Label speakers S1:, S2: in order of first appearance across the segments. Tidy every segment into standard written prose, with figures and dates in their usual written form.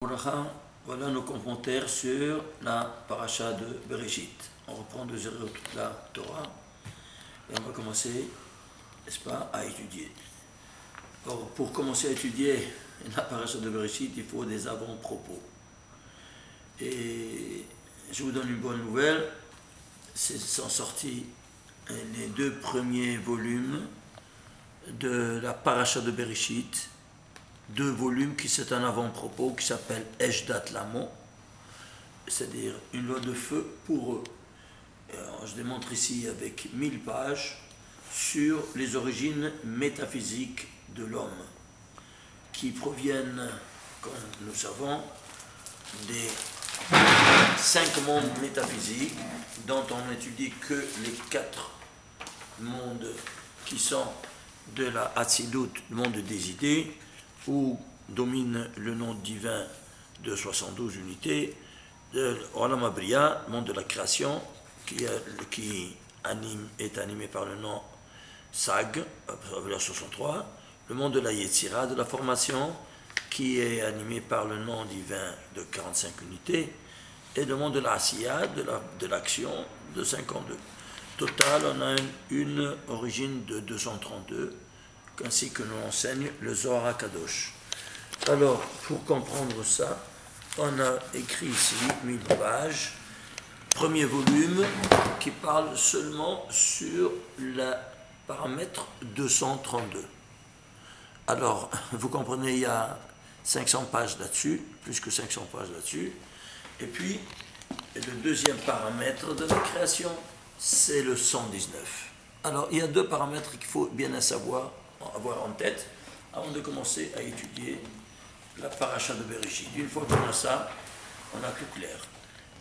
S1: Voilà nos commentaires sur la paracha de Bereshit. On reprend de zéro toute la Torah et on va commencer, n'est-ce pas, à étudier. Or, pour commencer à étudier la paracha de Bereshit, il faut des avant-propos. Et je vous donne une bonne nouvelle, sont sortis les deux premiers volumes de la paracha de Bereshit. Deux volumes qui c'est un avant-propos qui s'appelle Eshdat Lamon, c'est-à-dire une loi de feu pour eux. Alors, je démontre ici avec 1000 pages sur les origines métaphysiques de l'homme, qui proviennent, comme nous savons, des 5 mondes métaphysiques, dont on n'étudie que les 4 mondes qui sont de la Hatzilut, le monde des idées, où domine le nom divin de 72 unités, de Olam Abriya, le monde de la création, qui est animé par le nom Sag, valeur 63, le monde de la Yetzira, de la formation, qui est animé par le nom divin de 45 unités, et le monde de la Asiya, de l'action, de 52. Total, on a une origine de 232, ainsi que nous enseigne le Zohar HaKadosh. Alors, pour comprendre ça, on a écrit ici 1000 pages, premier volume qui parle seulement sur le paramètre 232. Alors, vous comprenez, il y a 500 pages là-dessus, plus que 500 pages là-dessus, et puis le deuxième paramètre de la création, c'est le 119. Alors, il y a deux paramètres qu'il faut bien avoir en tête avant de commencer à étudier la paracha de Bereshit. Une fois qu'on a ça, on a tout clair.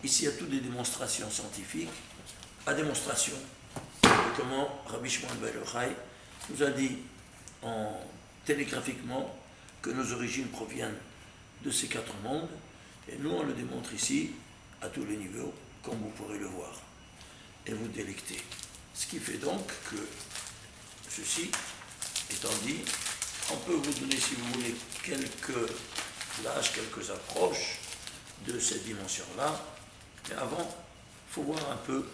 S1: Ici, il y a toutes des démonstrations scientifiques, à démonstration de comment Rabbi Shimon ben Yochai nous a dit télégraphiquement que nos origines proviennent de ces 4 mondes, et nous on le démontre ici à tous les niveaux, comme vous pourrez le voir, et vous délecter. Ce qui fait donc que ceci étant dit, on peut vous donner, si vous voulez, quelques flashs, quelques approches de cette dimension-là. Mais avant, il faut voir un peu,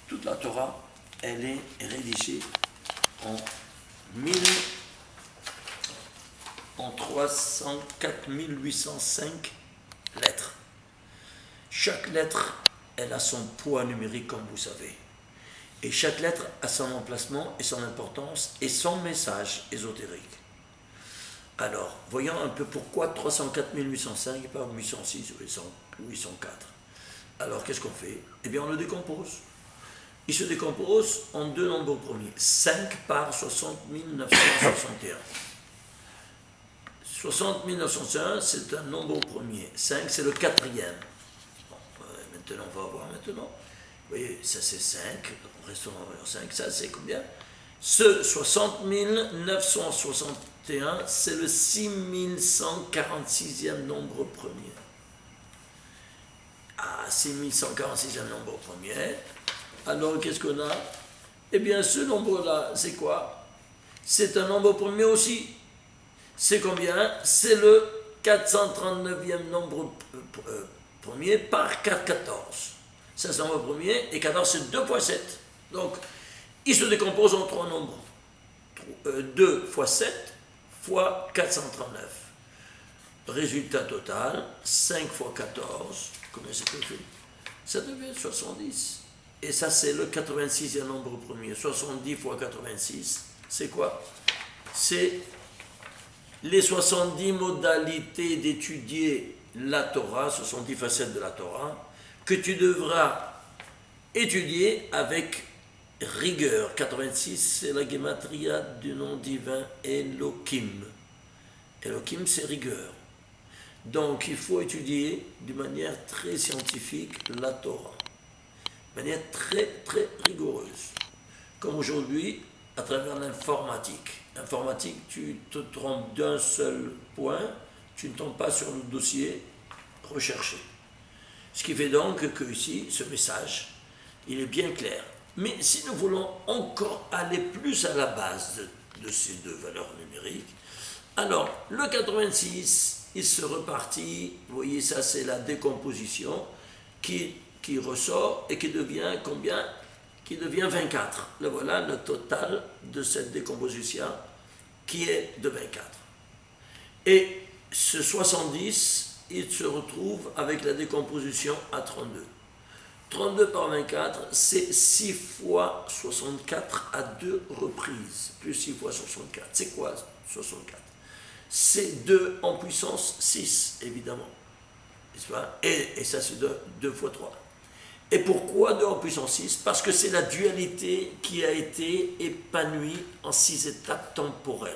S1: toute la Torah, elle est rédigée en 4805 lettres. Chaque lettre, elle a son poids numérique, comme vous savez. Et chaque lettre a son emplacement et son importance et son message ésotérique. Alors, voyons un peu pourquoi 304 805 et pas 806 ou 804. Alors, qu'est-ce qu'on fait? Eh bien, on le décompose. Il se décompose en 2 nombres premiers. 5 par 60 961. 60 961, c'est un nombre premier. 5, c'est le 4e. Bon, maintenant, on va voir maintenant. Vous voyez, ça c'est 5, restons en 5, ça c'est combien? Ce 60 961, c'est le 6146e nombre premier. Ah, 6146e nombre premier. Alors, qu'est-ce qu'on a? Eh bien, ce nombre-là, c'est quoi? C'est un nombre premier aussi. C'est combien? C'est le 439e nombre premier par 414. Ça, c'est le nombre premier, et 14, c'est 2 fois 7. Donc, il se décompose en 3 nombres. 2 fois 7 fois 439. Résultat total, 5 fois 14, combien ça fait? Ça devient 70. Et ça, c'est le 86e nombre premier. 70 fois 86, c'est quoi? C'est les 70 modalités d'étudier la Torah, 70 facettes de la Torah, que tu devras étudier avec rigueur. 86, c'est la gematria du nom divin Elohim. Elohim, c'est rigueur. Donc, il faut étudier d'une manière très scientifique la Torah. De manière très, très rigoureuse. Comme aujourd'hui, à travers l'informatique. L'informatique, tu te trompes d'un seul point, tu ne tombes pas sur le dossier recherché. Ce qui fait donc que ici, ce message, il est bien clair. Mais si nous voulons encore aller plus à la base de ces 2 valeurs numériques, alors le 86, il se repartit. Vous voyez, ça c'est la décomposition qui ressort et qui devient combien? Qui devient 24. Là, voilà le total de cette décomposition qui est de 24. Et ce 70, il se retrouve avec la décomposition à 32. 32 par 24, c'est 6 fois 64 à 2 reprises, plus 6 fois 64. C'est quoi 64? C'est 2 en puissance 6, évidemment. N'est-ce pas? Et ça, c'est 2 fois 3. Et pourquoi 2 en puissance 6? Parce que c'est la dualité qui a été épanouie en 6 étapes temporelles.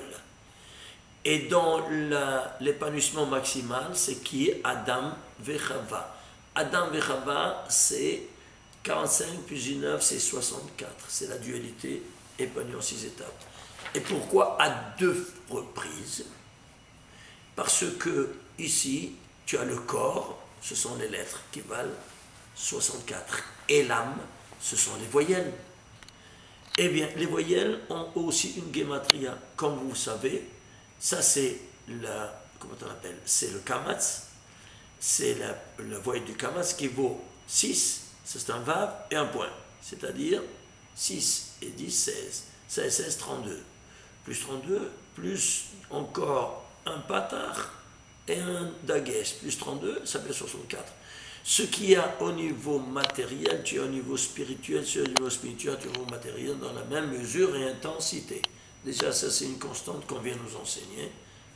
S1: Et dans l'épanouissement maximal, c'est qui est Adam Vechava. Adam Vechava, c'est 45 plus 19, c'est 64. C'est la dualité épanouie en 6 étapes. Et pourquoi à 2 reprises? Parce que ici, tu as le corps, ce sont les lettres qui valent 64. Et l'âme, ce sont les voyelles. Eh bien, les voyelles ont aussi une gematria. Comme vous savez, ça c'est comment on appelle? C'est le kamatz. C'est la voyelle du kamatz qui vaut 6, c'est un vav et un point. C'est-à-dire 6 et 10, 16. 16, 16, 32. Plus 32, plus encore un patar et un dagesh. Plus 32, ça fait 64. Ce qu'il y a au niveau matériel, tu as au niveau spirituel, tu as au niveau spirituel, tu as au niveau matériel dans la même mesure et intensité. Déjà, ça c'est une constante qu'on vient nous enseigner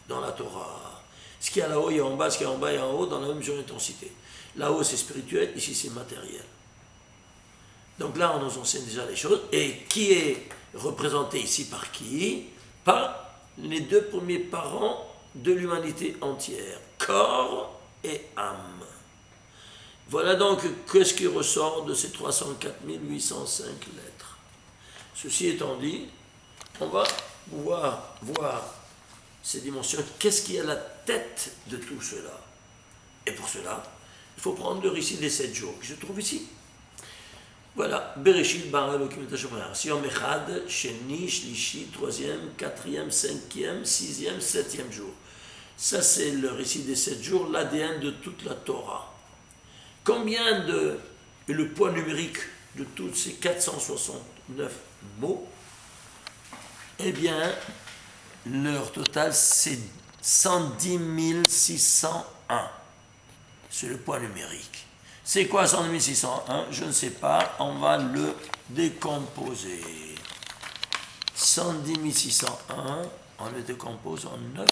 S1: dans la Torah. Ce qu'il y a là-haut, il y a en bas, ce qu'il y a en bas, il y a en haut, dans la même mesure et intensité. Là-haut, c'est spirituel, ici, c'est matériel. Donc là, on nous enseigne déjà les choses. Et qui est représenté ici par qui? Par les 2 premiers parents de l'humanité entière, corps et âme. Voilà donc ce qui ressort de ces 304 805 lettres. Ceci étant dit, on va pouvoir voir ces dimensions. Qu'est-ce qui est à la tête de tout cela? Et pour cela, il faut prendre le récit des 7 jours que je trouve ici. Voilà, Bereshit bara Elokim et Hashemer. Yom Echad, Sheni, Shlishi, 3e, 4e, 5e, 6e, 7e jour. Ça, c'est le récit des 7 jours, l'ADN de toute la Torah. Combien est le poids numérique de tous ces 469 mots? Eh bien, leur total, c'est 110 601. C'est le poids numérique. C'est quoi 110 601? Je ne sais pas. On va le décomposer. 110 601, on le décompose en 9,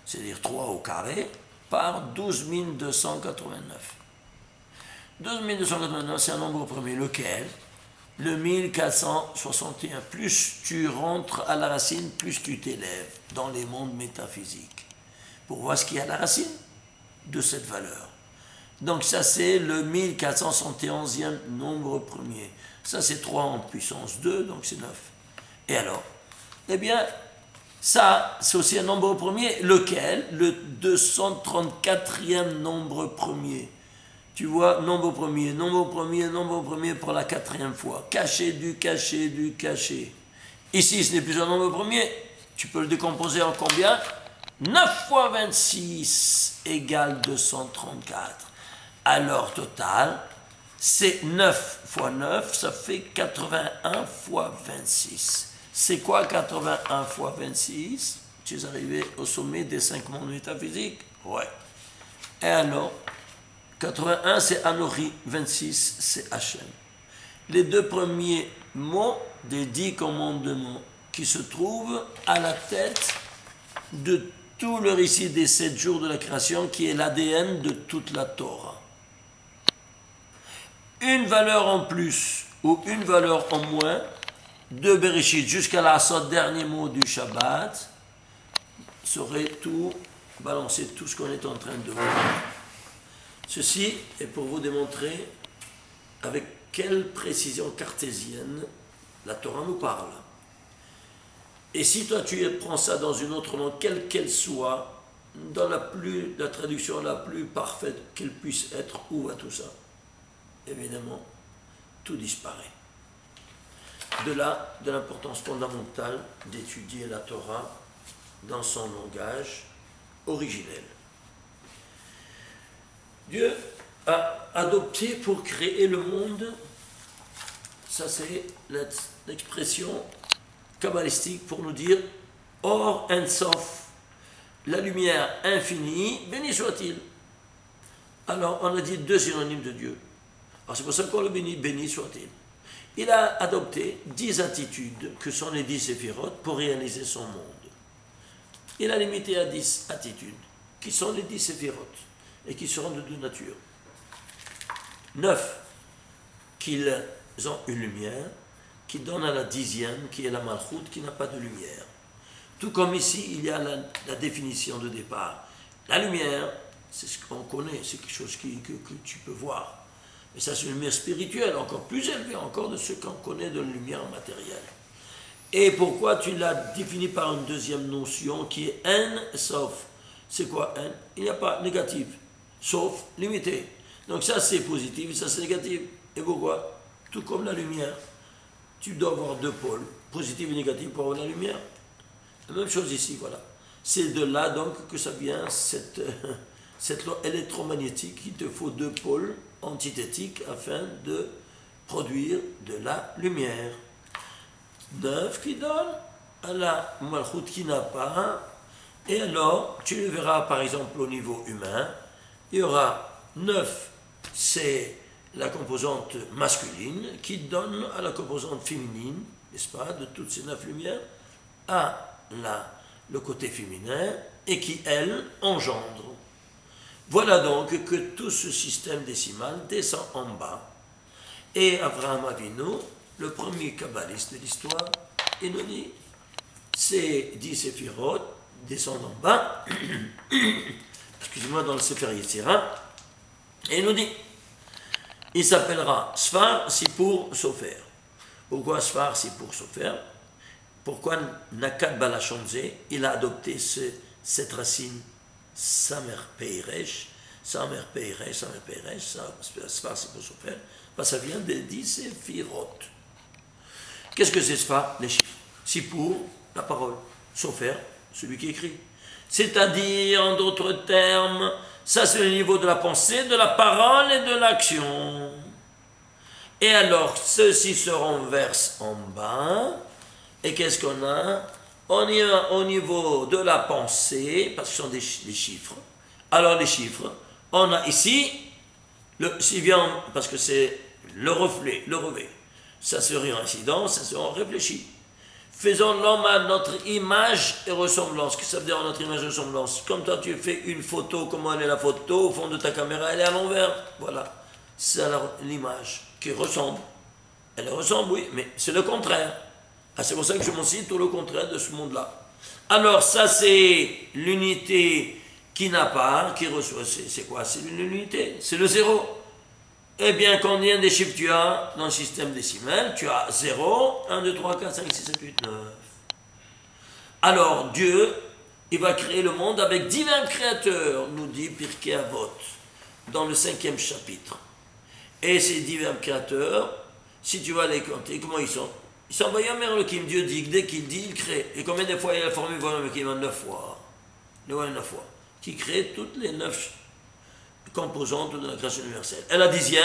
S1: c'est-à-dire 3 au carré, par 12 289. 12 289, c'est un nombre premier. Lequel? Le 1461. Plus tu rentres à la racine, plus tu t'élèves dans les mondes métaphysiques. Pour voir ce qu'il y a à la racine de cette valeur. Donc ça c'est le 1471e nombre premier. Ça c'est 3 en puissance 2, donc c'est 9. Et alors? Eh bien, ça c'est aussi un nombre premier. Lequel? Le 234e nombre premier. Tu vois, nombre premier pour la 4e fois. Caché du caché du caché. Ici, ce n'est plus un nombre premier. Tu peux le décomposer en combien? 9 fois 26 égale 234. Alors, total, c'est 9 fois 9, ça fait 81 fois 26. C'est quoi 81 fois 26? Tu es arrivé au sommet des 5 mondes métaphysiques? Ouais. Et alors 81, c'est Anori, 26, c'est Hachem. Les 2 premiers mots des 10 commandements qui se trouvent à la tête de tout le récit des 7 jours de la création qui est l'ADN de toute la Torah. Une valeur en plus ou une valeur en moins de Bereshit jusqu'à la dernier mot du Shabbat serait tout balancer, tout ce qu'on est en train de voir. Ceci est pour vous démontrer avec quelle précision cartésienne la Torah nous parle. Et si toi tu prends ça dans une autre langue, quelle qu'elle soit, dans la traduction la plus parfaite qu'elle puisse être, où va tout ça? Évidemment, tout disparaît. De là, de l'importance fondamentale d'étudier la Torah dans son langage originel. Dieu a adopté pour créer le monde, ça c'est l'expression kabbalistique pour nous dire Or en Sof, la lumière infinie, béni soit-il. Alors on a dit deux synonymes de Dieu. Alors c'est pour ça qu'on le bénit, béni soit-il. Il a adopté 10 attitudes que sont les 10 séphirotes pour réaliser son monde. Il a limité à 10 attitudes qui sont les 10 séphirotes et qui seront de deux natures. 9 qu'ils ont une lumière qui donne à la 10e qui est la Malchut qui n'a pas de lumière. Tout comme ici il y a la définition de départ. La lumière, c'est ce qu'on connaît, c'est quelque chose que tu peux voir. Mais ça, c'est une lumière spirituelle, encore plus élevée encore de ce qu'on connaît de la lumière matérielle. Et pourquoi tu l'as défini par une deuxième notion qui est N, sauf. C'est quoi N? Il n'y a pas négatif, sauf limité. Donc ça, c'est positif, et ça, c'est négatif. Et pourquoi? Tout comme la lumière. Tu dois avoir deux pôles, positif et négatif, pour avoir la lumière. La même chose ici, voilà. C'est de là, donc, que ça vient, cette loi électromagnétique. Il te faut deux pôles antithétiques afin de produire de la lumière. 9 qui donne à la Malchut qui n'a pas. Et alors, tu le verras par exemple au niveau humain, il y aura 9, c'est la composante masculine qui donne à la composante féminine, n'est-ce pas, de toutes ces 9 lumières, à le côté féminin et qui, elle, engendre. Voilà donc que tout ce système décimal descend en bas. Et Abraham Avinu, le premier kabbaliste de l'histoire, il nous dit, ces 10 séphirotes descendent en bas, excusez-moi, dans le Sefer Yetzira, et il nous dit, il s'appellera Sfar, Sipur, Sofer. Pourquoi Sfar, Sipur, Sofer? Pourquoi Nakat Balachonze, il a adopté cette racine Samer Peiresh, Sfar, Sipur, Sofer? Ça vient des 10 séphirotes. Qu'est-ce que c'est Sfar? Les chiffres. Sipur, la parole. Sofer, celui qui écrit. C'est-à-dire, en d'autres termes, ça c'est le niveau de la pensée, de la parole et de l'action. Et alors, ceux-ci se renversent en bas. Et qu'est-ce qu'on a? On y a au niveau de la pensée, parce que ce sont des chiffres. Alors les chiffres, on a ici, parce que c'est le reflet, le revêt. Ça serait un incident, ça serait un réfléchi. Faisons l'homme à notre image et ressemblance. Qu'est-ce que ça veut dire notre image et ressemblance? Comme toi tu fais une photo, comment elle est la photo? Au fond de ta caméra, elle est à l'envers. Voilà. C'est l'image qui ressemble. Elle ressemble, oui, mais c'est le contraire. Ah, c'est pour ça que je m'en cite tout le contraire de ce monde-là. Alors ça c'est l'unité qui n'a pas, qui reçoit. C'est quoi? C'est l'unité, c'est le zéro. Eh bien, combien de chiffres tu as dans le système décimal? Tu as 0, 1, 2, 3, 4, 5, 6, 7, 8, 9. Alors, Dieu, il va créer le monde avec divin créateur, nous dit Pirkei Avot, dans le 5e chapitre. Et ces divins créateurs, si tu vas les compter, comment ils sont? Ils sont Vayomer Elohim. Dieu dit, dès qu'il dit, il crée. Et combien de fois il a formé Vayomer Elohim? 9 fois. 9 fois. Qui crée toutes les 9 composante de la création universelle. Et la 10e,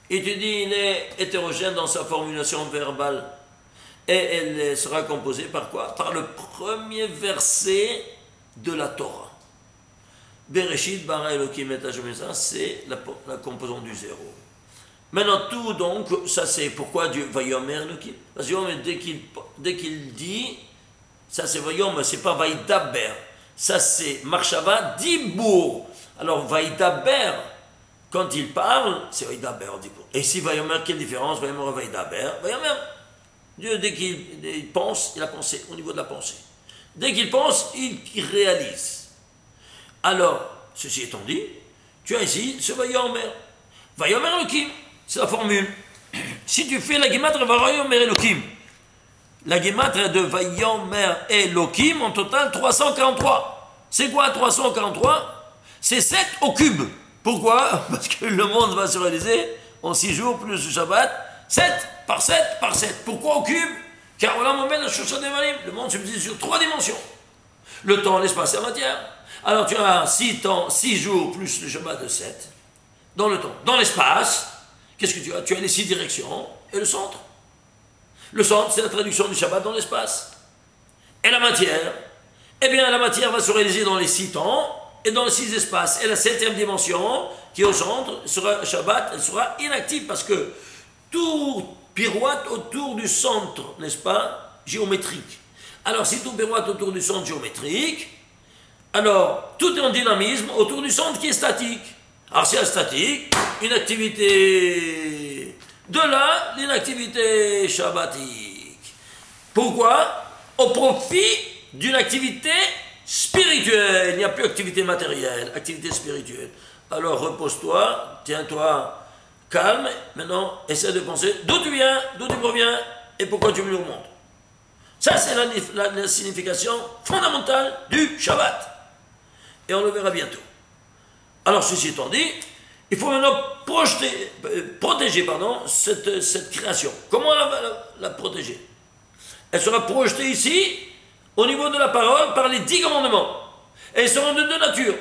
S1: il te dit, il est hétérogène dans sa formulation verbale. Et elle sera composée par quoi? Par le premier verset de la Torah. Bereshit bara Elohim et Hashem, c'est la composante du zéro. Maintenant, tout donc, ça c'est pourquoi Dieu va yomer Elohim. Parce que dès qu'il dit, ça c'est Vayomer, c'est pas Vaïdaber. Ça c'est Marshava Dibour. Alors, Vaïdaber, quand il parle, c'est Vaïdaber. Et si Vaïdaber, quelle différence? Vaïdaber, Vaïdaber. Dieu, dès qu'il pense, il a pensé, au niveau de la pensée. Dès qu'il pense, il réalise. Alors, ceci étant dit, tu as ici ce Vaïdaber. Vaïdaber Elohim, c'est la formule. Si tu fais la guématre Vaïdaber Elohim, la guématre de Vaïdaber Elohim, en total 343. C'est quoi 343? C'est 7 au cube. Pourquoi? Parce que le monde va se réaliser en 6 jours plus le Shabbat. 7 par 7 par 7. Pourquoi au cube? Car voilà le monde se divise sur 3 dimensions. Le temps, l'espace et la matière. Alors tu as 6 jours plus le Shabbat de 7. dans le temps. Dans l'espace, qu'est-ce que tu as? Tu as les 6 directions et le centre. Le centre, c'est la traduction du Shabbat dans l'espace. Et la matière? Eh bien, la matière va se réaliser dans les 6 temps et dans les 6 espaces. Et la 7e dimension, qui est au centre, sera Shabbat, elle sera inactive parce que tout pirouette autour du centre, n'est-ce pas, géométrique. Alors, si tout pirouette autour du centre géométrique, alors tout est en dynamisme autour du centre qui est statique. Alors, si c'est statique, une activité de là, l'inactivité shabbatique. Pourquoi? Au profit d'une activité spirituelle. Il n'y a plus activité matérielle, activité spirituelle. Alors, repose-toi, tiens-toi calme, maintenant, essaie de penser d'où tu viens, d'où tu proviens et pourquoi tu es venu au monde. Ça, c'est la signification fondamentale du Shabbat. Et on le verra bientôt. Alors, ceci étant dit, il faut maintenant protéger cette création. Comment la protéger? Elle sera projetée ici, au niveau de la parole, par les 10 commandements. Et ils seront de 2 natures.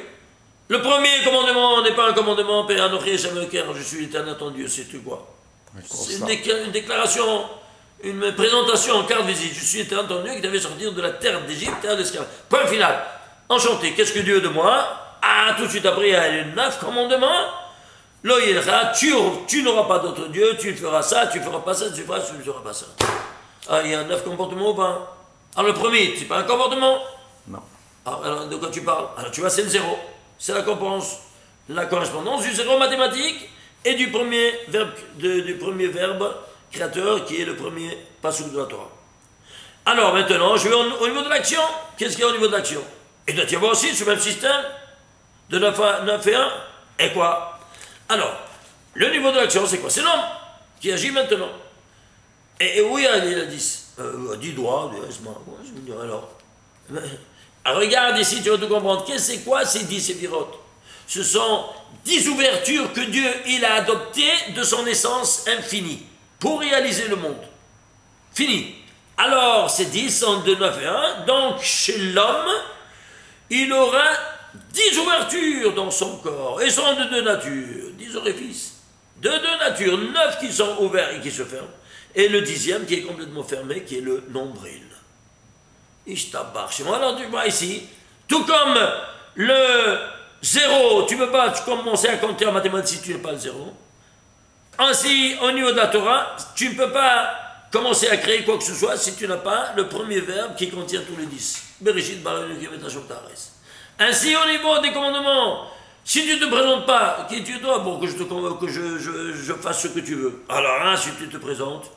S1: Le premier commandement n'est pas un commandement, Père Anochi Shameker, je suis l'éternel ton Dieu, c'est tout quoi. C'est une déclaration, une présentation en carte visite. Je suis l'éternel ton Dieu qui t'avait sorti de la terre d'Égypte, terre d'esclavage. Point final. Enchanté. Qu'est-ce que Dieu de moi? Ah, tout de suite après, il y a les 9 commandements. L'oïlra, tu n'auras pas d'autre Dieu, tu feras ça, tu feras pas ça, tu feras ça, tu ne feras pas ça. Ah, il y a 9 comportements ou pas? Alors le premier, c'est pas un comportement?
S2: Non.
S1: Alors de quoi tu parles? Alors tu vois, c'est le 0. C'est la correspondance du 0 mathématique et du premier verbe créateur qui est le premier passouk de la Torah. Alors maintenant, je vais au niveau de l'action. Qu'est-ce qu'il y a au niveau de l'action? Il doit y avoir aussi ce même système de 9 et 1. Et quoi? Alors, le niveau de l'action, c'est quoi? C'est l'homme qui agit maintenant. Et oui, il a 10. 10 doigts, je me dis alors. Regarde ici, tu vas tout comprendre. C'est quoi ces 10 séphirotes? Ce sont 10 ouvertures que Dieu il a adoptées de son essence infinie pour réaliser le monde. Fini. Alors, ces 10 sont de 9 et 1. Donc, chez l'homme, il aura 10 ouvertures dans son corps. Et sont de 2 natures. 10 orifices. De 2 natures. 9 qui sont ouverts et qui se ferment. Et le 10e qui est complètement fermé, qui est le nombril. Ishtabar chez moi. Alors tu vois ici, tout comme le 0, tu ne peux pas commencer à compter en mathématiques si tu n'es pas le 0. Ainsi, au niveau de la Torah, tu ne peux pas commencer à créer quoi que ce soit si tu n'as pas le premier verbe qui contient tous les 10. Bereshit bara Elokim et Hashem Tares. Ainsi, au niveau des commandements, si tu ne te présentes pas, qui tu es toi pour que je fasse ce que tu veux? Alors, hein, si tu te présentes,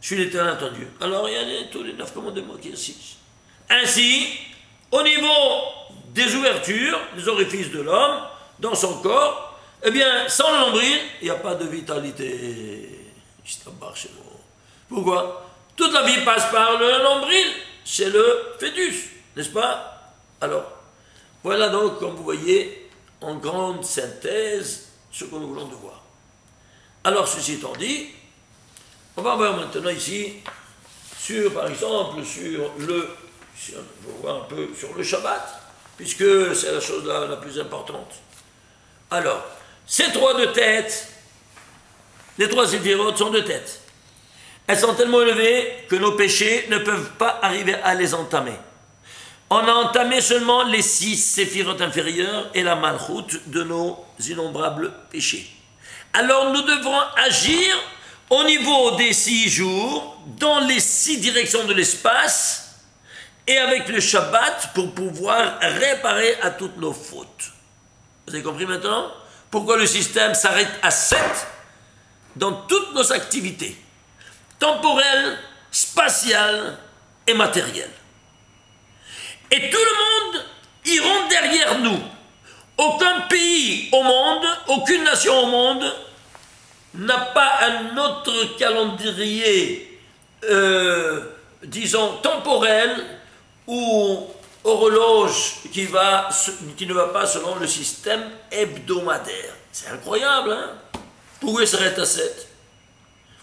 S1: je suis l'éternel ton Dieu. Alors, il y a tous les 9 commandements qui insistent. Ainsi, au niveau des ouvertures, des orifices de l'homme, dans son corps, eh bien, sans le nombril, il n'y a pas de vitalité. Pourquoi? Toute la vie passe par le nombril, c'est le fœtus, n'est-ce pas? Alors, voilà donc, comme vous voyez, en grande synthèse, ce que nous voulons de voir. Alors, ceci étant dit, on va voir maintenant ici, par exemple, on va voir un peu sur le Shabbat, puisque c'est la chose la plus importante. Alors, ces 3 de tête, les 3 séphirotes sont de tête. Elles sont tellement élevées que nos péchés ne peuvent pas arriver à les entamer. On a entamé seulement les 6 séphirotes inférieures et la malchoute de nos innombrables péchés. Alors nous devrons agir au niveau des 6 jours, dans les 6 directions de l'espace, et avec le Shabbat pour pouvoir réparer à toutes nos fautes. Vous avez compris maintenant pourquoi le système s'arrête à 7 dans toutes nos activités, temporelles, spatiales et matérielles. Et tout le monde iront derrière nous. Aucun pays au monde, aucune nation au monde n'a pas un autre calendrier, disons, temporel ou horloge qui ne va pas selon le système hebdomadaire. C'est incroyable, hein? Pourquoi il s'arrête à 7?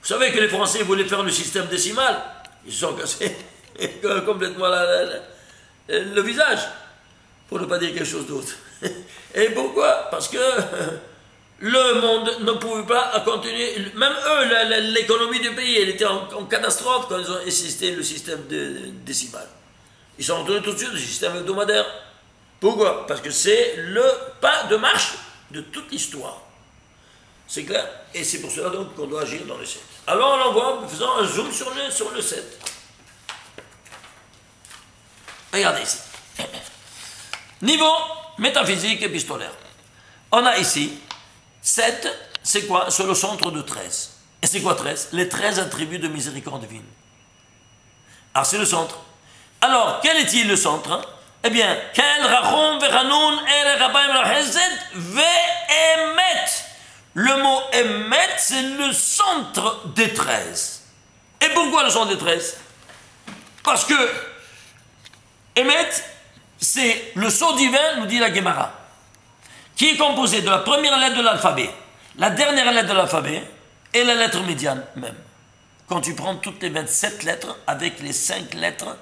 S1: Vous savez que les Français voulaient faire le système décimal. Ils se sont cassés complètement le visage, pour ne pas dire quelque chose d'autre. Et pourquoi? Parce que le monde ne pouvait pas continuer. Même eux, l'économie du pays, elle était en catastrophe quand ils ont insisté le système décimal. Ils sont retournés tout de suite au système hebdomadaire. Pourquoi? Parce que c'est le pas de marche de toute l'histoire. C'est clair? Et c'est pour cela donc qu'on doit agir dans le 7. Alors on en voit en faisant un zoom sur le 7. Regardez ici. Niveau métaphysique épistolaire. On a ici 7, c'est quoi? C'est le centre de 13. Et c'est quoi 13? Les 13 attributs de miséricorde divine. Alors c'est le centre. Alors, quel est-il le centre? Eh bien, Kel Rachum Vechanoun El Rabaim Rahezed Ve'emet. Le mot Emet, c'est le centre des 13. Et pourquoi le centre des 13? Parce que Emet, c'est le sceau divin, nous dit la Gemara, qui est composé de la première lettre de l'alphabet, la dernière lettre de l'alphabet et la lettre médiane même. Quand tu prends toutes les 27 lettres avec les 5 lettres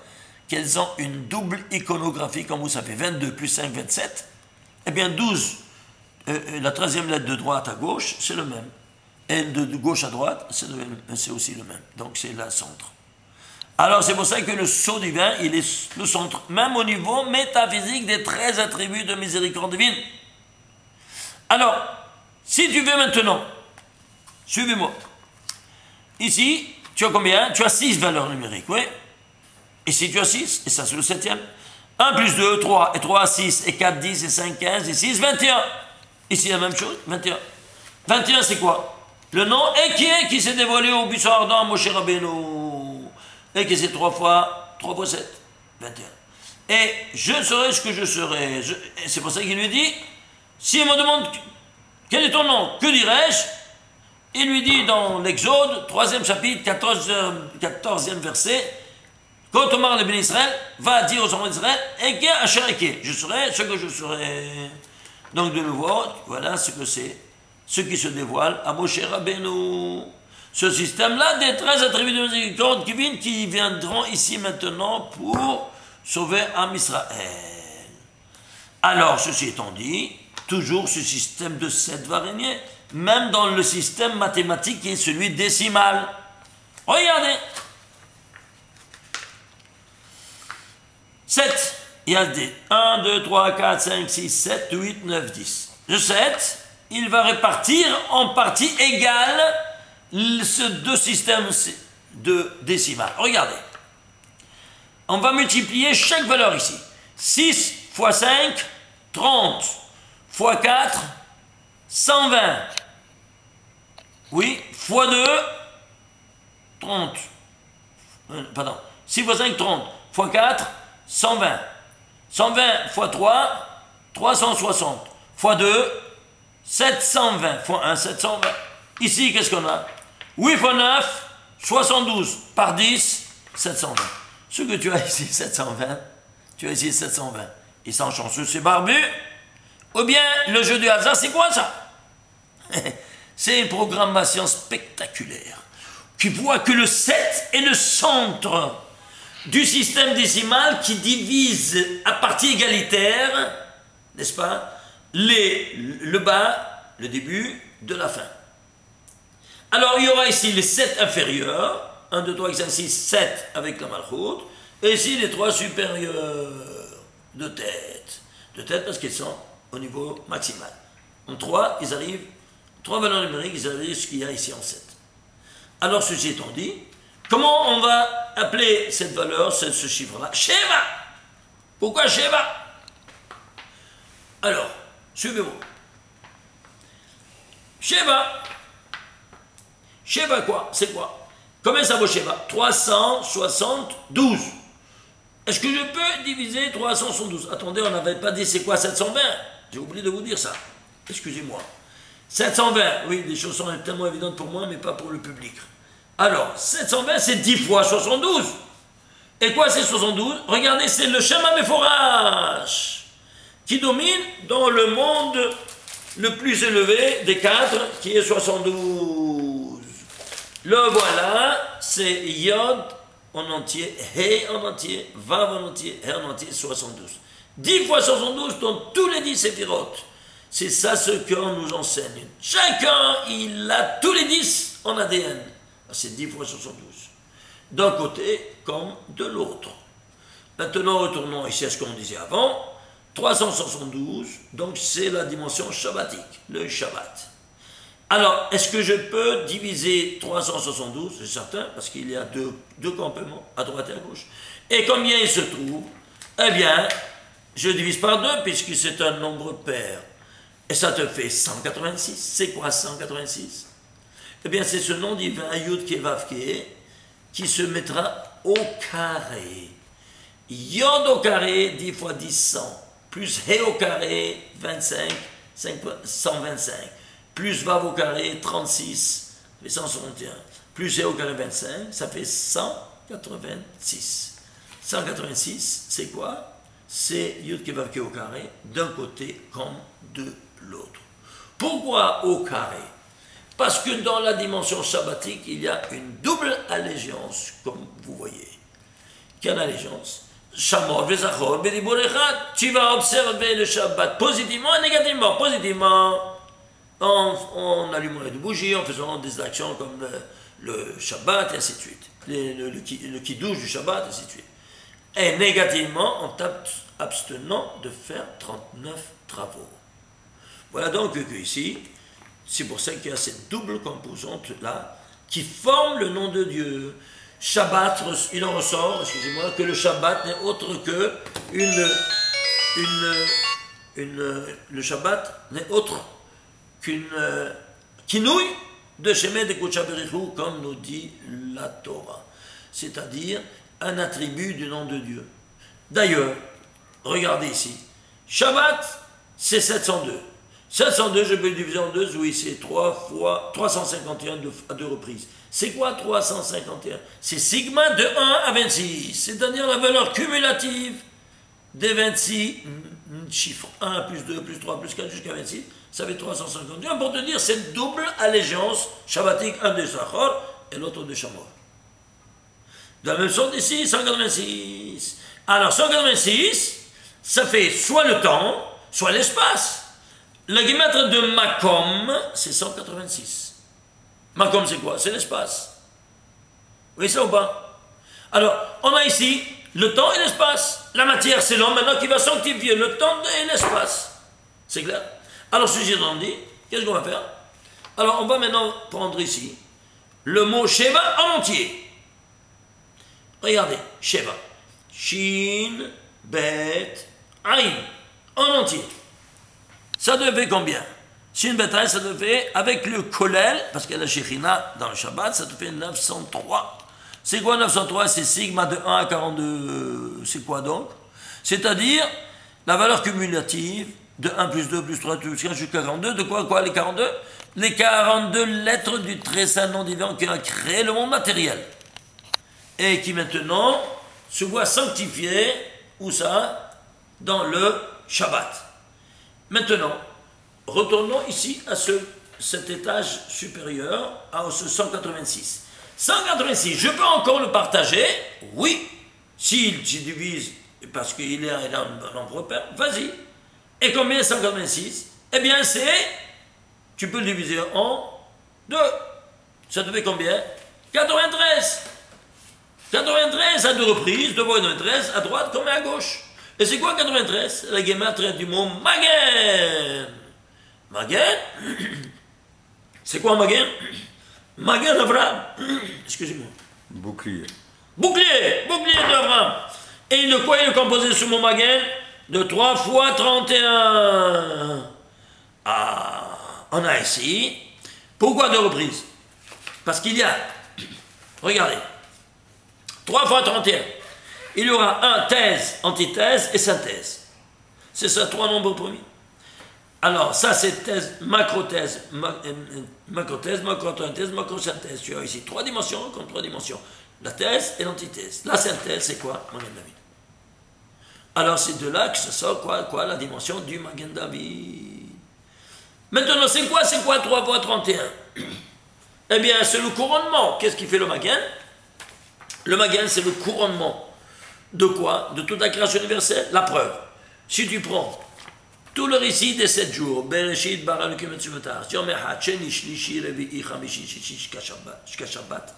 S1: qu'elles ont une double iconographie, comme vous savez, 22 plus 5, 27, eh bien 12, la 13e lettre de droite à gauche, c'est le même. Et de gauche à droite, c'est aussi le même. Donc c'est le centre. Alors c'est pour ça que le sceau divin, il est le centre, même au niveau métaphysique des 13 attributs de miséricorde divine. Alors, si tu veux maintenant, suivez-moi. Ici, tu as combien? Tu as 6 valeurs numériques, oui. Ici, tu as 6, et ça c'est le 7e. 1 plus 2, 3, et 3, 6, et 4, 10, et 5, 15, et 6, 21. Ici, la même chose, 21. 21, c'est quoi? Le nom qui s'est dévoilé au buisson ardent à Moshe Rabbeinu. Et qui c'est 3 fois 7, 21. Et je serai ce que je serai. C'est pour ça qu'il lui dit, si il me demande quel est ton nom, que dirais-je? Il lui dit dans l'Exode, 3e chapitre, 14e verset, quand Omar le béni Israël va dire aux enfants d'Israël, Eke Asher Eke, je serai ce que je serai. Donc de nouveau, voilà ce que c'est, ce qui se dévoile à Moshe Rabbeinu. Ce système-là des 13 attributs de miséricorde divine qui viendront ici maintenant pour sauver Am Israël. Alors, ceci étant dit, toujours ce système de 7 va régner, même dans le système mathématique qui est celui décimal. Regardez. 7, il y a des 1, 2, 3, 4, 5, 6, 7, 8, 9, 10. Le 7, il va répartir en parties égales ces deux systèmes de décimales. Regardez. On va multiplier chaque valeur ici. 6 fois 5, 30. Fois 4, 120. Oui, fois 2, 30. Pardon. 6 fois 5, 30. Fois 4, 120. 120 fois 3, 360. Fois 2, 720. Fois 1, 720. Ici, qu'est-ce qu'on a? 8 fois 9, 72. Par 10, 720. Ce que tu as ici, 720. Tu as ici 720. Et sans chanceux, c'est barbu. Ou bien, le jeu du hasard, c'est quoi ça? C'est une programmation spectaculaire qui voit que le 7 est le centre du système décimal qui divise à partie égalitaire, n'est-ce pas, le bas, le début de la fin. Alors, il y aura ici les 7 inférieurs, 1, 2, 3, 5, 6, 7 avec la malchoute, et ici les 3 supérieurs de tête. De tête parce qu'ils sont au niveau maximal. En 3, ils arrivent, 3 valeurs numériques, ils arrivent ce qu'il y a ici en 7. Alors, ceci étant dit, comment on va appeler cette valeur, ce chiffre-là? Sheva. Pourquoi Sheva? Alors, suivez-moi. Sheva. Sheva quoi? C'est quoi? Combien ça vaut Sheva? 372. Est-ce que je peux diviser 372? Attendez, on n'avait pas dit c'est quoi 720? J'ai oublié de vous dire ça. Excusez-moi. 720, oui, les choses sont tellement évidentes pour moi, mais pas pour le public. Alors, 720, c'est 10 fois 72. Et quoi, c'est 72? Regardez, c'est le Shema Meforash qui domine dans le monde le plus élevé des 4, qui est 72. Le voilà, c'est Yod en entier, He en entier, Vav en entier, He en entier, 72. 10 fois 72 dans tous les 10 séphirotes. C'est ça ce qu'on nous enseigne. Chacun, il a tous les 10 en ADN. C'est 10 fois 72. D'un côté comme de l'autre. Maintenant, retournons ici à ce qu'on disait avant. 372, donc c'est la dimension shabbatique, le Shabbat. Alors, est-ce que je peux diviser 372? C'est certain, parce qu'il y a deux compléments, à droite et à gauche. Et combien il se trouve? Eh bien, je divise par 2, puisque c'est un nombre pair. Et ça te fait 186. C'est quoi 186? Eh bien, c'est ce nom divin, Yud Kevavke, qui se mettra au carré. Yod au carré, 10 fois 10, 100. Plus He au carré, 25, 125. Plus Vav au carré, 36, ça fait 161. Plus He au carré, 25, ça fait 186. 186, c'est quoi? C'est Yud Kevavke au carré, d'un côté comme de l'autre. Pourquoi au carré? Parce que dans la dimension shabbatique, il y a une double allégeance, comme vous voyez. Quelle allégeance? Shamor vezachor bedibur echad. Tu vas observer le Shabbat positivement et négativement. Positivement, en allumant les bougies, en faisant des actions comme le Shabbat, et ainsi de suite. Le kiddush du Shabbat, et ainsi de suite. Et négativement, en t'abstenant de faire 39 travaux. Voilà donc que ici, c'est pour ça qu'il y a cette double composante-là qui forme le nom de Dieu. Shabbat, il en ressort, excusez-moi, que le Shabbat n'est autre que le Shabbat n'est autre qu'une kinouille de Shemet de Kodesh Berichou, comme nous dit la Torah. C'est-à-dire un attribut du nom de Dieu. D'ailleurs, regardez ici, Shabbat, c'est 702. 702, je peux le diviser en deux, oui, c'est 3 fois 351 à 2 reprises. C'est quoi 351? C'est sigma de 1 à 26, c'est-à-dire la valeur cumulative des 26 chiffres. 1 plus 2 plus 3 plus 4 jusqu'à 26, ça fait 351. Pour te dire, cette double allégeance shabbatique, un de Sachor et l'autre de Shamor. De la même sorte ici, 186. Alors 186, ça fait soit le temps, soit l'espace. Le guimètre de Makom, c'est 186. Makom, c'est quoi? C'est l'espace. Vous voyez ça ou pas? Alors, on a ici le temps et l'espace. La matière, c'est l'homme maintenant qui va sanctifier le temps et l'espace. C'est clair? Alors, ceci étant dit, qu'est-ce qu'on va faire? Alors, on va maintenant prendre ici le mot Sheva en entier. Regardez, Sheva. Shin, Bet, Aïn, en entier. Ça devait combien? Shin Bet Aïn, ça devait, avec le Kolel, parce qu'il y a la Shekhinah dans le Shabbat, ça te fait 903. C'est quoi 903? C'est sigma de 1 à 42. C'est quoi donc? C'est-à-dire la valeur cumulative de 1 plus 2 plus 3 plus 4 jusqu'à 42. De quoi les 42? Les 42 lettres du très saint nom divin qui a créé le monde matériel. Et qui maintenant se voit sanctifié, où ça? Dans le Shabbat. Maintenant, retournons ici à cet étage supérieur, à ce 186. 186, je peux encore le partager? Oui. S'il divise, parce qu'il est un nombre pair, vas-y. Et combien 186? Eh bien, tu peux le diviser en 2. Ça te fait combien? 93. 93 à 2 reprises, 2 fois 93, à droite comme à gauche. Et c'est quoi 93? La guématrie du mot Magen. Magen? C'est quoi Magen? Magen Avraham. Excusez-moi.
S2: Bouclier.
S1: Bouclier d'Avraham. Et de quoi il est composé ce mot Magen? De 3 fois 31. Ah, on a ici. Pourquoi 2 reprises? Parce qu'il y a, regardez, 3 fois 31. Il y aura un thèse, antithèse et synthèse. C'est ça, 3 nombres premiers. Alors, ça c'est thèse, macrothèse, macrothèse, macrosynthèse. Tu as ici 3 dimensions comme 3 dimensions. La thèse et l'antithèse. La synthèse, c'est quoi? Magen David. Alors, c'est de là que se sort quoi la dimension du Magen David. Maintenant, c'est quoi 3 fois 31? Eh bien, c'est le couronnement. Qu'est-ce qui fait le Magen? Le Magen, c'est le couronnement. De quoi? De toute la création universelle. La preuve. Si tu prends tout le récit des 7 jours, Bereshit, bara Elokim et Tzivotah, Yom Echad, Sheni, Shlishi, Revi'i, Chamishi, Shishi, Shka Shabbat.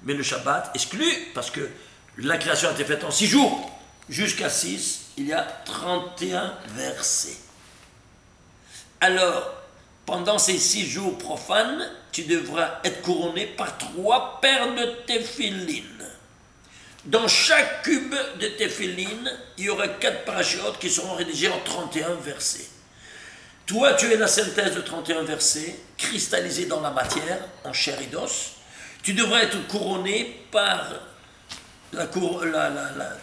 S1: Mais le Shabbat exclu, parce que la création a été faite en 6 jours. Jusqu'à 6, il y a 31 versets. Alors, pendant ces 6 jours profanes, tu devras être couronné par 3 paires de téphilines. Dans chaque cube de téphilines, il y aura 4 parachutes qui seront rédigés en 31 versets. Toi, tu es la synthèse de 31 versets, cristallisés dans la matière, en chair et d'os. Tu devras être couronné par la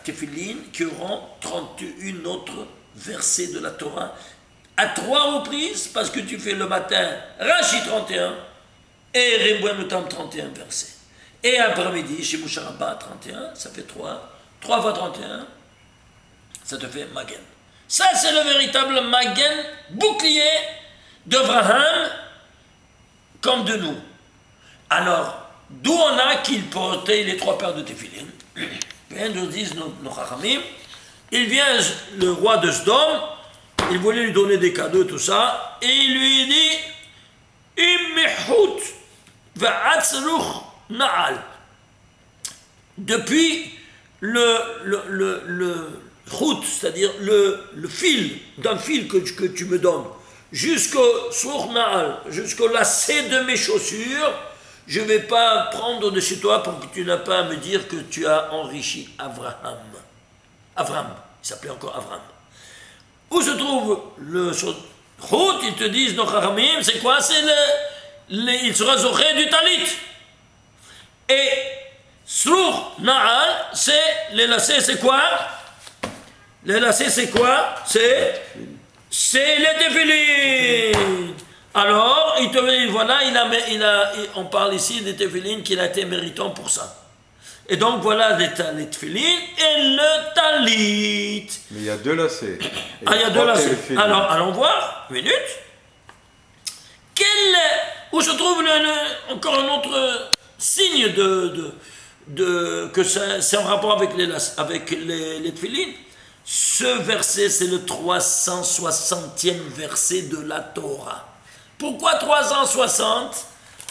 S1: téphiline qui auront 31 autres versets de la Torah à 3 reprises, parce que tu fais le matin Rashi 31 et Rebouanotam 31 versets. Et après-midi, chez Moucharabba 31, ça fait 3 fois 31, ça te fait Magen. Ça, c'est le véritable Magen, bouclier d'Abraham, comme de nous. Alors, d'où on a qu'il portait les 3 paires de téphilines. Bien, nous disent nos Chachamim, il vient le roi de Sodome, il voulait lui donner des cadeaux, tout ça, et il lui dit Immihut va'atzruch na'al. Depuis le route, c'est-à-dire le fil, d'un fil que tu me donnes, jusqu'au sourd na'al, jusqu'au lacet de mes chaussures, je ne vais pas prendre de chez toi pour que tu n'aies pas à me dire que tu as enrichi Abraham. Avram, il s'appelait encore Avram. Où se trouve le route? Ils te disent, nos Chachamim, c'est quoi? C'est il sera zoré du talit. Et Srour Na'al, c'est les lacets, c'est quoi? Les lacets, c'est quoi? C'est les téphilines. Alors, il te dit, voilà, on parle ici des téphilines qu'il a été méritant pour ça. Et donc, voilà les téphilines et le talit.
S2: Mais il y a 2 lacets.
S1: Il y a 2 lacets. Alors, allons voir, une minute. Où se trouve encore un autre signe que c'est en rapport avec les téphilines? Ce verset, c'est le 360e verset de la Torah. Pourquoi 360?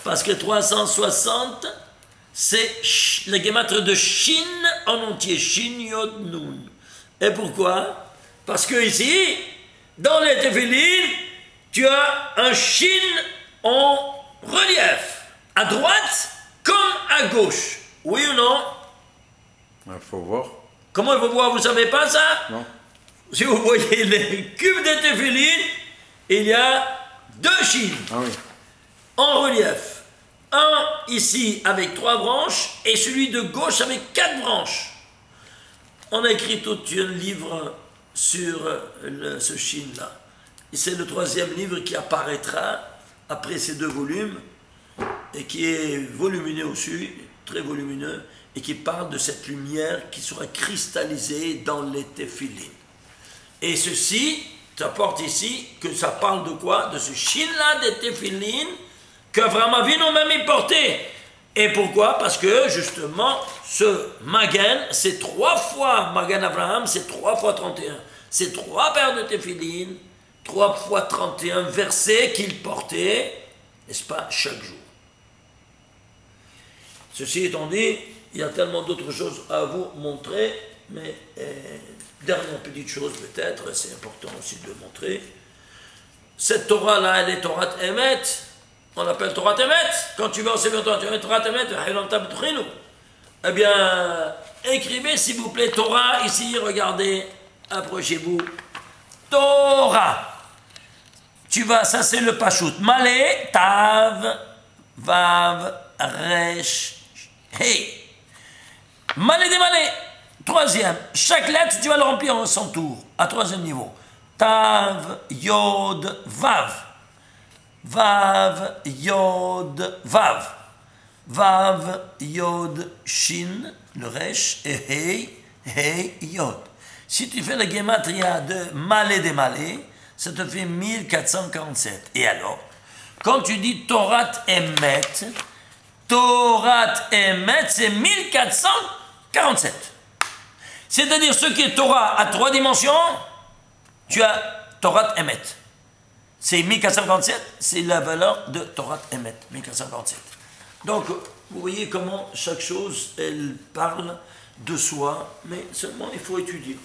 S1: Parce que 360, c'est la guématre de Shin en entier, Shin Yod Nun. Et pourquoi? Parce que ici, dans les téphilines, tu as un Shin en relief, à droite comme à gauche. Oui ou non?
S2: Il faut voir.
S1: Comment il faut voir? Vous ne savez pas ça?
S2: Non.
S1: Si vous voyez les cubes de téphilines, il y a 2 chines en relief. Un ici avec 3 branches et celui de gauche avec 4 branches. On a écrit tout un livre sur ce chine-là. C'est le 3e livre qui apparaîtra après ces 2 volumes et qui est volumineux aussi, très volumineux, et qui parle de cette lumière qui sera cristallisée dans les téphilines. Et ceci t'apporte ici que ça parle de quoi? De ce chine-là des téphilines qu'Avraham Avinu même portait. Et pourquoi? Parce que justement, ce Magen, c'est 3 fois Magen Avraham, c'est 3 fois 31. C'est 3 paires de téphilines, 3 fois 31 versets qu'il portait, n'est-ce pas, chaque jour. Ceci étant dit, il y a tellement d'autres choses à vous montrer, mais dernière petite chose peut-être, c'est important aussi de le montrer. Cette Torah-là, elle est Torah Emet. On l'appelle Torah Emet. Quand tu vas en Sefer Torah, tu vas Torah Emet, eh bien, écrivez s'il vous plaît Torah ici, regardez, approchez-vous. Torah. Tu vas, ça c'est le Pachout. Malé, Tav, Vav, Resh, Hey. Malé des malé. 3e. Chaque lettre, tu vas le remplir en son tour, à 3e niveau. Tav, Yod, Vav. Vav, Yod, Vav. Vav, Yod, Shin, le Resh, et Hey, Hey, Yod. Si tu fais la gematria de Malé des malé, ça te fait 1447. Et alors, quand tu dis Torah Emet, c'est 1447. C'est-à-dire ce qui est Torah à 3 dimensions, tu as Torah Emet. C'est 1447, c'est la valeur de Torah Emet, 1447. Donc, vous voyez comment chaque chose, elle parle de soi, mais seulement il faut étudier.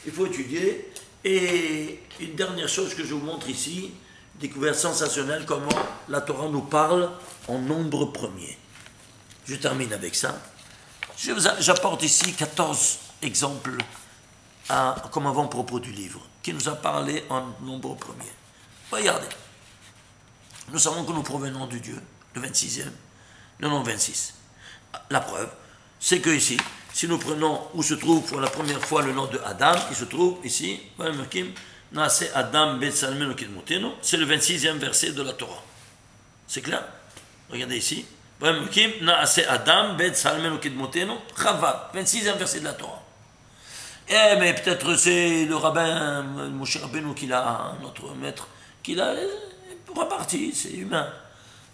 S1: Il faut étudier. Et une dernière chose que je vous montre ici, découverte sensationnelle, comment la Torah nous parle en nombre premier. Je termine avec ça. J'apporte ici 14 exemples comme avant-propos du livre, qui nous a parlé en nombre premier. Regardez. Nous savons que nous provenons de Dieu, le 26e, le nombre 26. La preuve, c'est que ici, si nous prenons où se trouve pour la première fois le nom de Adam, il se trouve ici, c'est le 26e verset de la Torah. C'est clair? Regardez ici. Adam, 26e verset de la Torah. Eh, mais peut-être c'est le rabbin Moshe Rabbeinu qui l'a, notre maître, qui l'a reparti, c'est humain.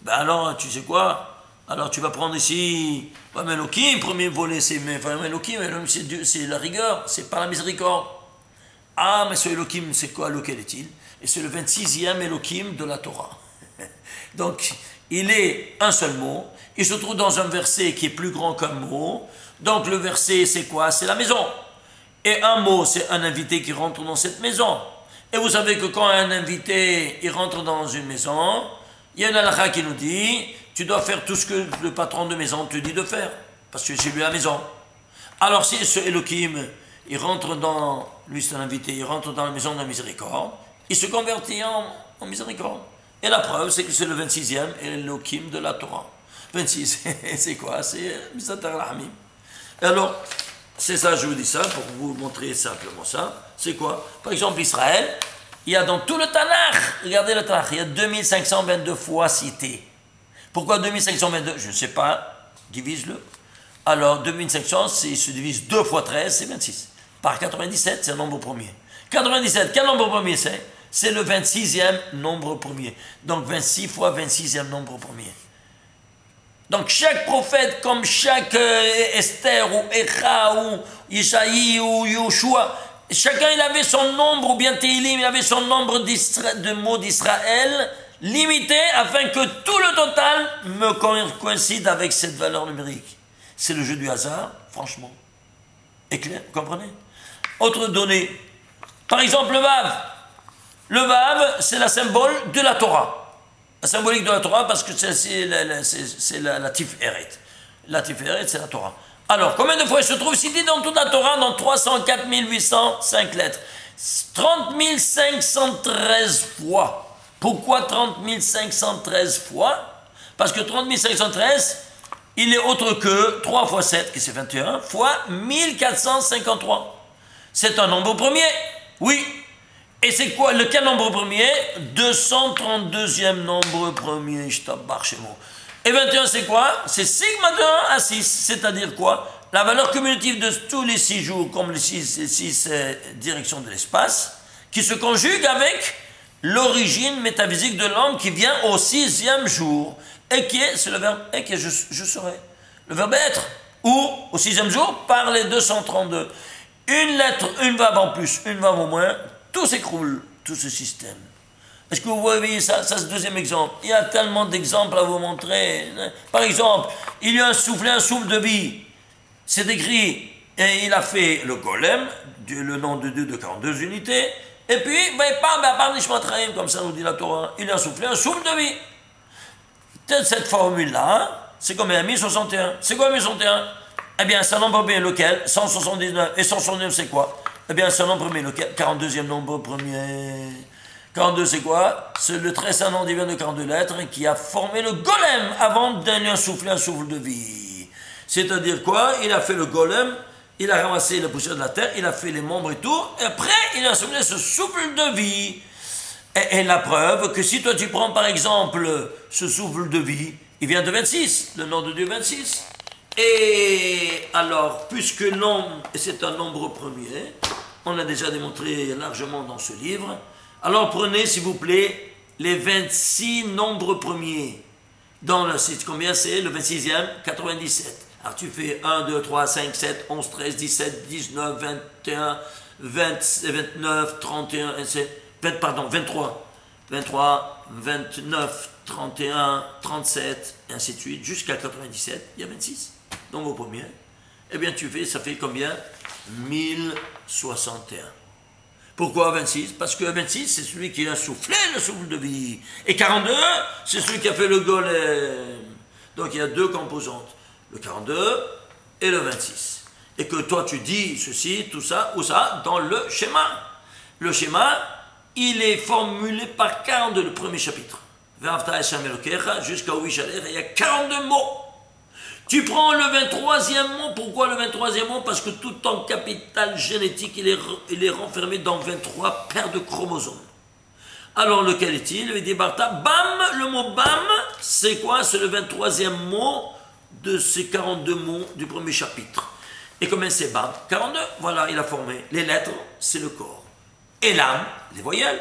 S1: Ben alors, tu sais quoi? Alors tu vas prendre ici, Elohim, premier volet, c'est Elohim, c'est la rigueur, c'est pas la miséricorde. Ah, mais ce Elohim, c'est quoi? Lequel est-il? Et c'est le 26e Elohim de la Torah. Donc, il est un seul mot, il se trouve dans un verset qui est plus grand qu'un mot. Donc le verset, c'est quoi? C'est la maison. Et un mot, c'est un invité qui rentre dans cette maison. Et vous savez que quand un invité il rentre dans une maison, il y a une halakha qui nous dit, tu dois faire tout ce que le patron de maison te dit de faire, parce que c'est lui la maison. Alors si ce Elohim, il rentre dans, lui c'est un invité, il rentre dans la maison de la miséricorde, il se convertit en miséricorde. Et la preuve, c'est que c'est le 26e Elohim de la Torah. 26, c'est quoi? C'est Misatar al-Hamim. Et alors, c'est ça, je vous dis ça, pour vous montrer simplement ça. C'est quoi? Par exemple, Israël, il y a dans tout le Tanakh, regardez le Tanakh, il y a 2522 fois cité. Pourquoi 2522? Je ne sais pas, divise-le. Alors, 2500, il se divise 2 fois 13, c'est 26. Par 97, c'est un nombre premier. 97, quel nombre premier c'est? C'est le 26e nombre premier. Donc 26 fois 26e nombre premier. Donc chaque prophète, comme chaque Esther ou Echa ou Ishaï ou Yoshua, chacun il avait son nombre, ou bien Tehillim, il avait son nombre de mots d'Israël limité afin que tout le total me coïncide avec cette valeur numérique. C'est le jeu du hasard, franchement. Est clair, vous comprenez? Autre donnée. Par exemple, le Vav. Le Vav, c'est la symbole de la Torah. La symbolique de la Torah, parce que c'est la Tiferet. La Tiferet, c'est la Torah. Alors, combien de fois il se trouve cité dans toute la Torah? Dans 304 805 lettres. 30 513 fois. Pourquoi 30 513 fois? Parce que 30 513, il est autre que 3 fois 7, qui c'est 21, fois 1453. C'est un nombre premier. Oui. Et c'est quoi? Lequel nombre premier? 232e nombre premier. Et 21, c'est quoi? C'est sigma de 1 à 6. C'est-à-dire quoi? La valeur cumulative de tous les 6 jours, comme les 6 directions de l'espace, qui se conjugue avec l'origine métaphysique de l'homme qui vient au 6e jour. Et qui est, c'est le verbe, et qui est je serai. Le verbe être. Ou, au 6e jour, par les 232. Une lettre, une vague en plus, une vague au moins, tout s'écroule, tout ce système. Est-ce que vous voyez ça? Ça, c'est le deuxième exemple. Il y a tellement d'exemples à vous montrer. Par exemple, il y a un souffle de vie. C'est écrit, et il a fait le golem, le nom de Dieu de 42 unités, et puis, comme ça nous dit la Torah, il a soufflé un souffle de vie. Cette formule-là, c'est combien? 1061. C'est quoi 1061? Eh bien, c'est un nombre premier lequel? 179. Et 169, c'est quoi? Eh bien, c'est un nombre premier lequel? 42e nombre premier. 42, c'est quoi? C'est le très saint nom divin de 42 lettres qui a formé le golem avant de lui insouffler un souffle de vie. C'est-à-dire quoi? Il a fait le golem, il a ramassé la poussière de la terre, il a fait les membres et tout, et après, il a insoufflé ce souffle de vie. Et la preuve que si toi tu prends par exemple ce souffle de vie, il vient de 26, le nom de Dieu 26. Et alors, puisque l'homme, c'est un nombre premier, on l'a déjà démontré largement dans ce livre, alors prenez, s'il vous plaît, les 26 nombres premiers. Dans le site, combien c'est? Le 26e, 97. Alors tu fais 1, 2, 3, 5, 7, 11, 13, 17, 19, 21, 20, 29, 31, etc. pardon, 23, 23, 29, 31, 37, et ainsi de suite, jusqu'à 97, il y a 26. Donc au premier, eh bien ça fait combien? 1061. Pourquoi 26? Parce que 26, c'est celui qui a soufflé le souffle de vie. Et 42, c'est celui qui a fait le golem. Donc il y a deux composantes, le 42 et le 26. Et que toi tu dis ceci, tout ça, ou ça, dans le schéma. Le schéma, il est formulé par 42, le premier chapitre. Jusqu'à Ouishaler, il y a 42 mots. Tu prends le 23e mot. Pourquoi le 23e mot? Parce que tout en capital génétique, il est renfermé dans 23 paires de chromosomes. Alors, lequel est-il? Il dit Bam, le mot Bam, c'est quoi? C'est le 23e mot de ces 42 mots du premier chapitre. Et combien c'est Bam? 42, voilà, il a formé. Les lettres, c'est le corps. Et l'âme, les voyelles.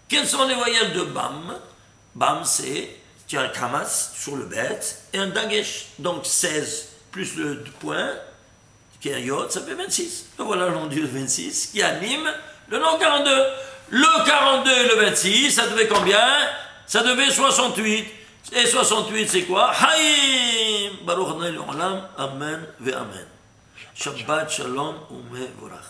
S1: Quelles sont les voyelles de Bam? Bam, c'est... Tu as un kamas sur le bête et un dagesh. Donc 16 plus le point, qui est un yod, ça fait 26. Et voilà le nom du 26 qui anime le nom 42. Le 42 et le 26, ça devait combien? Ça devait 68. Et 68, c'est quoi? Haïm! Baruch Adonai l'olam, amen ve amen. Shabbat shalom u'mevorach.